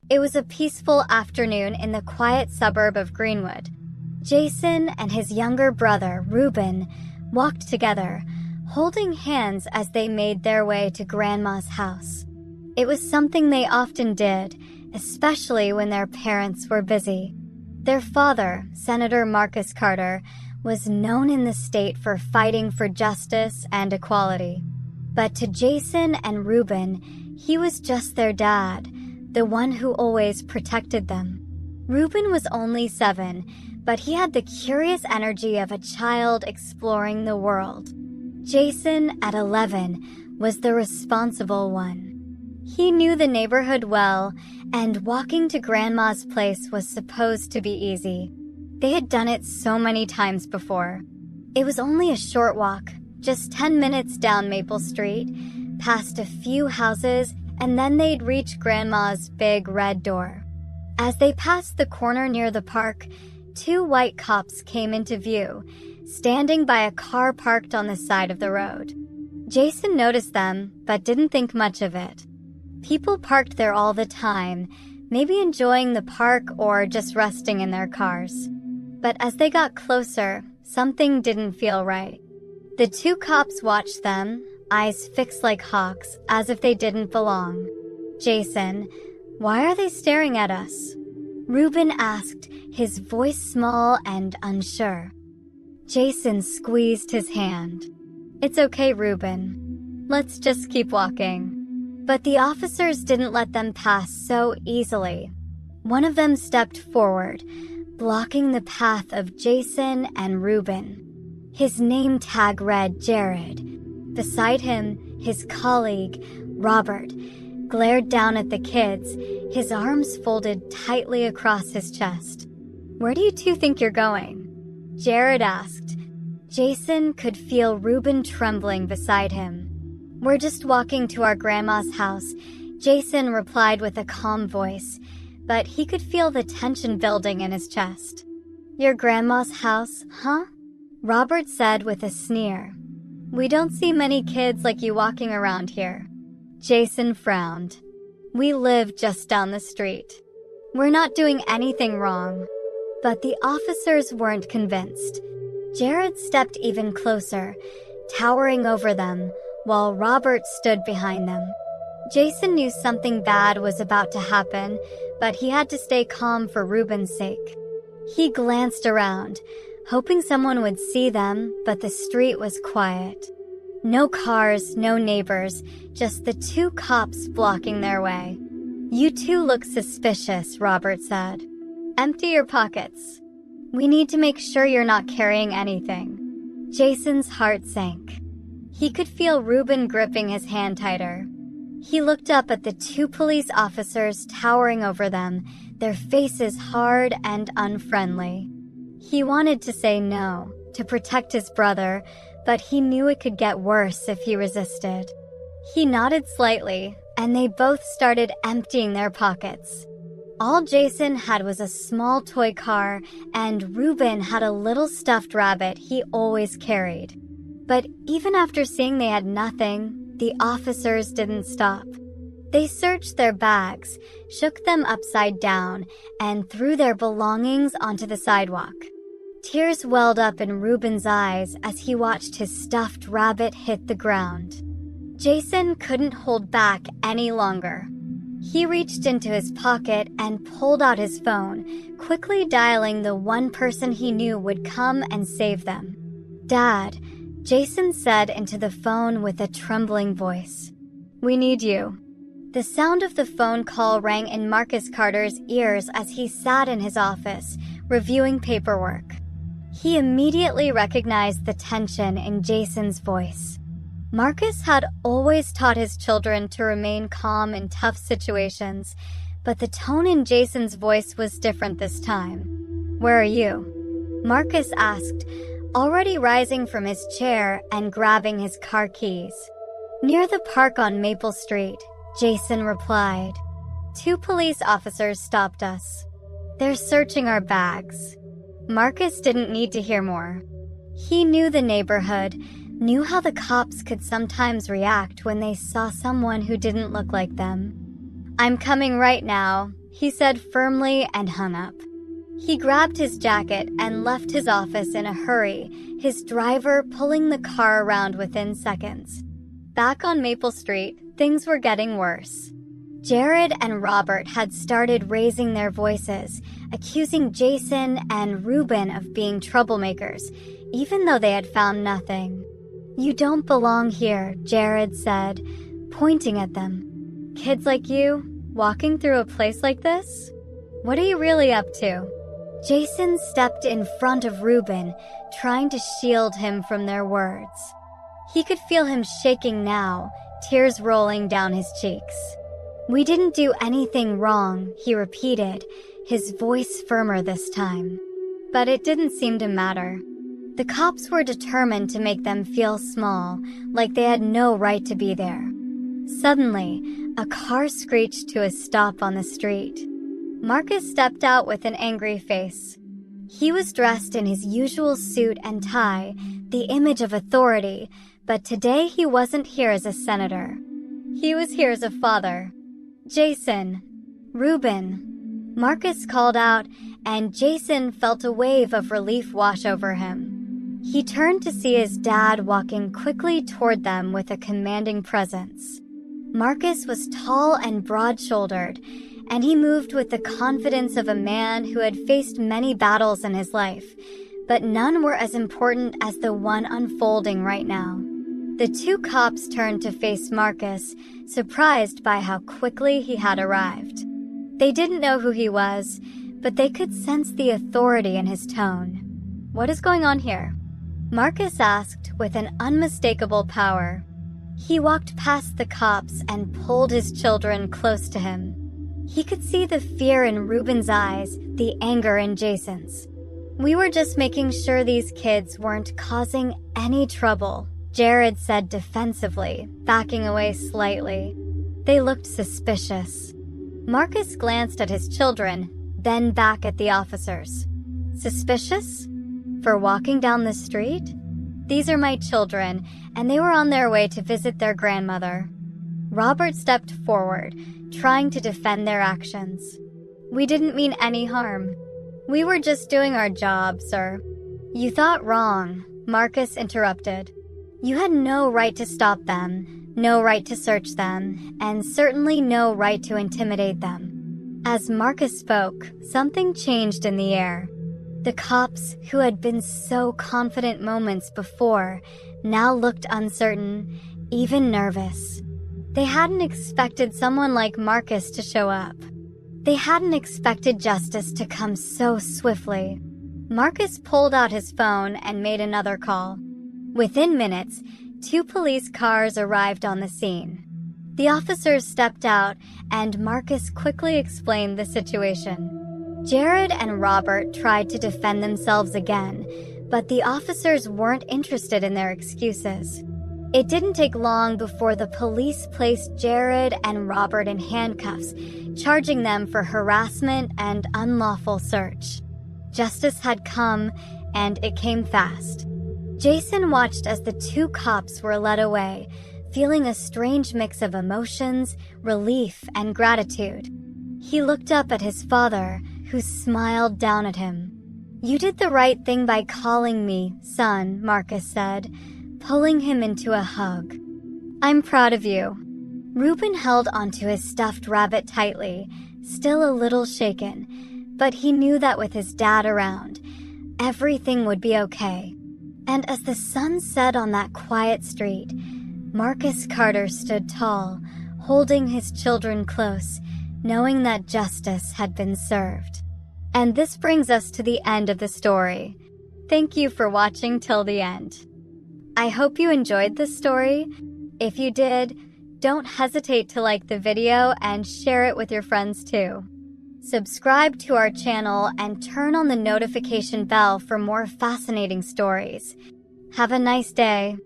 It was a peaceful afternoon in the quiet suburb of Greenwood. Jason and his younger brother, Reuben, walked together, holding hands as they made their way to Grandma's house. It was something they often did, especially when their parents were busy. Their father, Senator Marcus Carter, was known in the state for fighting for justice and equality. But to Jason and Reuben, he was just their dad, the one who always protected them. Reuben was only 7, but he had the curious energy of a child exploring the world. Jason, at 11, was the responsible one. He knew the neighborhood well, and walking to Grandma's place was supposed to be easy. They had done it so many times before. It was only a short walk, just 10 minutes down Maple Street, past a few houses, and then they'd reach Grandma's big red door. As they passed the corner near the park, 2 white cops came into view, standing by a car parked on the side of the road. Jason noticed them, but didn't think much of it. People parked there all the time, maybe enjoying the park or just resting in their cars. But as they got closer, something didn't feel right. The 2 cops watched them, eyes fixed like hawks, as if they didn't belong. "Jason, why are they staring at us?" Reuben asked, his voice small and unsure. Jason squeezed his hand. "It's okay, Reuben. Let's just keep walking." But the officers didn't let them pass so easily. One of them stepped forward, blocking the path of Jason and Reuben. His name tag read Jared. Beside him, his colleague, Robert, glared down at the kids, his arms folded tightly across his chest. "Where do you 2 think you're going?" Jared asked. Jason could feel Reuben trembling beside him. "We're just walking to our grandma's house," Jason replied with a calm voice, but he could feel the tension building in his chest. "Your grandma's house, huh?" Robert said with a sneer. "We don't see many kids like you walking around here." Jason frowned. "We live just down the street. We're not doing anything wrong." But the officers weren't convinced. Jared stepped even closer, towering over them, while Robert stood behind them. Jason knew something bad was about to happen, but he had to stay calm for Reuben's sake. He glanced around, hoping someone would see them, but the street was quiet. No cars, no neighbors, just the 2 cops blocking their way. "You 2 look suspicious," Robert said. "Empty your pockets. We need to make sure you're not carrying anything." Jason's heart sank. He could feel Reuben gripping his hand tighter. He looked up at the 2 police officers towering over them, their faces hard and unfriendly. He wanted to say no, to protect his brother, but he knew it could get worse if he resisted. He nodded slightly, and they both started emptying their pockets. All Jason had was a small toy car, and Reuben had a little stuffed rabbit he always carried. But even after seeing they had nothing, the officers didn't stop. They searched their bags, shook them upside down, and threw their belongings onto the sidewalk. Tears welled up in Reuben's eyes as he watched his stuffed rabbit hit the ground. Jason couldn't hold back any longer. He reached into his pocket and pulled out his phone, quickly dialing the one person he knew would come and save them. "Dad," Jason said into the phone with a trembling voice. "We need you." The sound of the phone call rang in Marcus Carter's ears as he sat in his office, reviewing paperwork. He immediately recognized the tension in Jason's voice. Marcus had always taught his children to remain calm in tough situations, but the tone in Jason's voice was different this time. "Where are you?" Marcus asked, already rising from his chair and grabbing his car keys. "Near the park on Maple Street," Jason replied. "2 police officers stopped us. They're searching our bags." Marcus didn't need to hear more. He knew the neighborhood, knew how the cops could sometimes react when they saw someone who didn't look like them. "I'm coming right now," he said firmly and hung up. He grabbed his jacket and left his office in a hurry, his driver pulling the car around within seconds. Back on Maple Street, things were getting worse. Jared and Robert had started raising their voices, accusing Jason and Reuben of being troublemakers, even though they had found nothing. "You don't belong here," Jared said, pointing at them. "Kids like you, walking through a place like this? What are you really up to?" Jason stepped in front of Reuben, trying to shield him from their words. He could feel him shaking now, tears rolling down his cheeks. "We didn't do anything wrong," he repeated, his voice firmer this time. But it didn't seem to matter. The cops were determined to make them feel small, like they had no right to be there. Suddenly, a car screeched to a stop on the street. Marcus stepped out with an angry face. He was dressed in his usual suit and tie, the image of authority, but today he wasn't here as a senator. He was here as a father. "Jason, Reuben," Marcus called out, and Jason felt a wave of relief wash over him. He turned to see his dad walking quickly toward them with a commanding presence. Marcus was tall and broad-shouldered, and he moved with the confidence of a man who had faced many battles in his life, but none were as important as the one unfolding right now. The two cops turned to face Marcus, surprised by how quickly he had arrived. They didn't know who he was, but they could sense the authority in his tone. "What is going on here?" Marcus asked with an unmistakable power. He walked past the cops and pulled his children close to him. He could see the fear in Reuben's eyes, the anger in Jason's. "We were just making sure these kids weren't causing any trouble," Jared said defensively, backing away slightly. They looked suspicious. Marcus glanced at his children, then back at the officers. "Suspicious? For walking down the street? These are my children, and they were on their way to visit their grandmother." Robert stepped forward, trying to defend their actions. "We didn't mean any harm. We were just doing our job, sir." "You thought wrong," Marcus interrupted. "You had no right to stop them, no right to search them, and certainly no right to intimidate them." As Marcus spoke, something changed in the air. The cops, who had been so confident moments before, now looked uncertain, even nervous. They hadn't expected someone like Marcus to show up. They hadn't expected justice to come so swiftly. Marcus pulled out his phone and made another call. Within minutes, 2 police cars arrived on the scene. The officers stepped out, and Marcus quickly explained the situation. Jared and Robert tried to defend themselves again, but the officers weren't interested in their excuses. It didn't take long before the police placed Jared and Robert in handcuffs, charging them for harassment and unlawful search. Justice had come, and it came fast. Jason watched as the 2 cops were led away, feeling a strange mix of emotions, relief, and gratitude. He looked up at his father, who smiled down at him. "You did the right thing by calling me, son," Marcus said, pulling him into a hug. "I'm proud of you." Reuben held onto his stuffed rabbit tightly, still a little shaken, but he knew that with his dad around, everything would be okay. And as the sun set on that quiet street, Marcus Carter stood tall, holding his children close, knowing that justice had been served. And this brings us to the end of the story. Thank you for watching till the end. I hope you enjoyed this story. If you did, don't hesitate to like the video and share it with your friends too. Subscribe to our channel and turn on the notification bell for more fascinating stories. Have a nice day.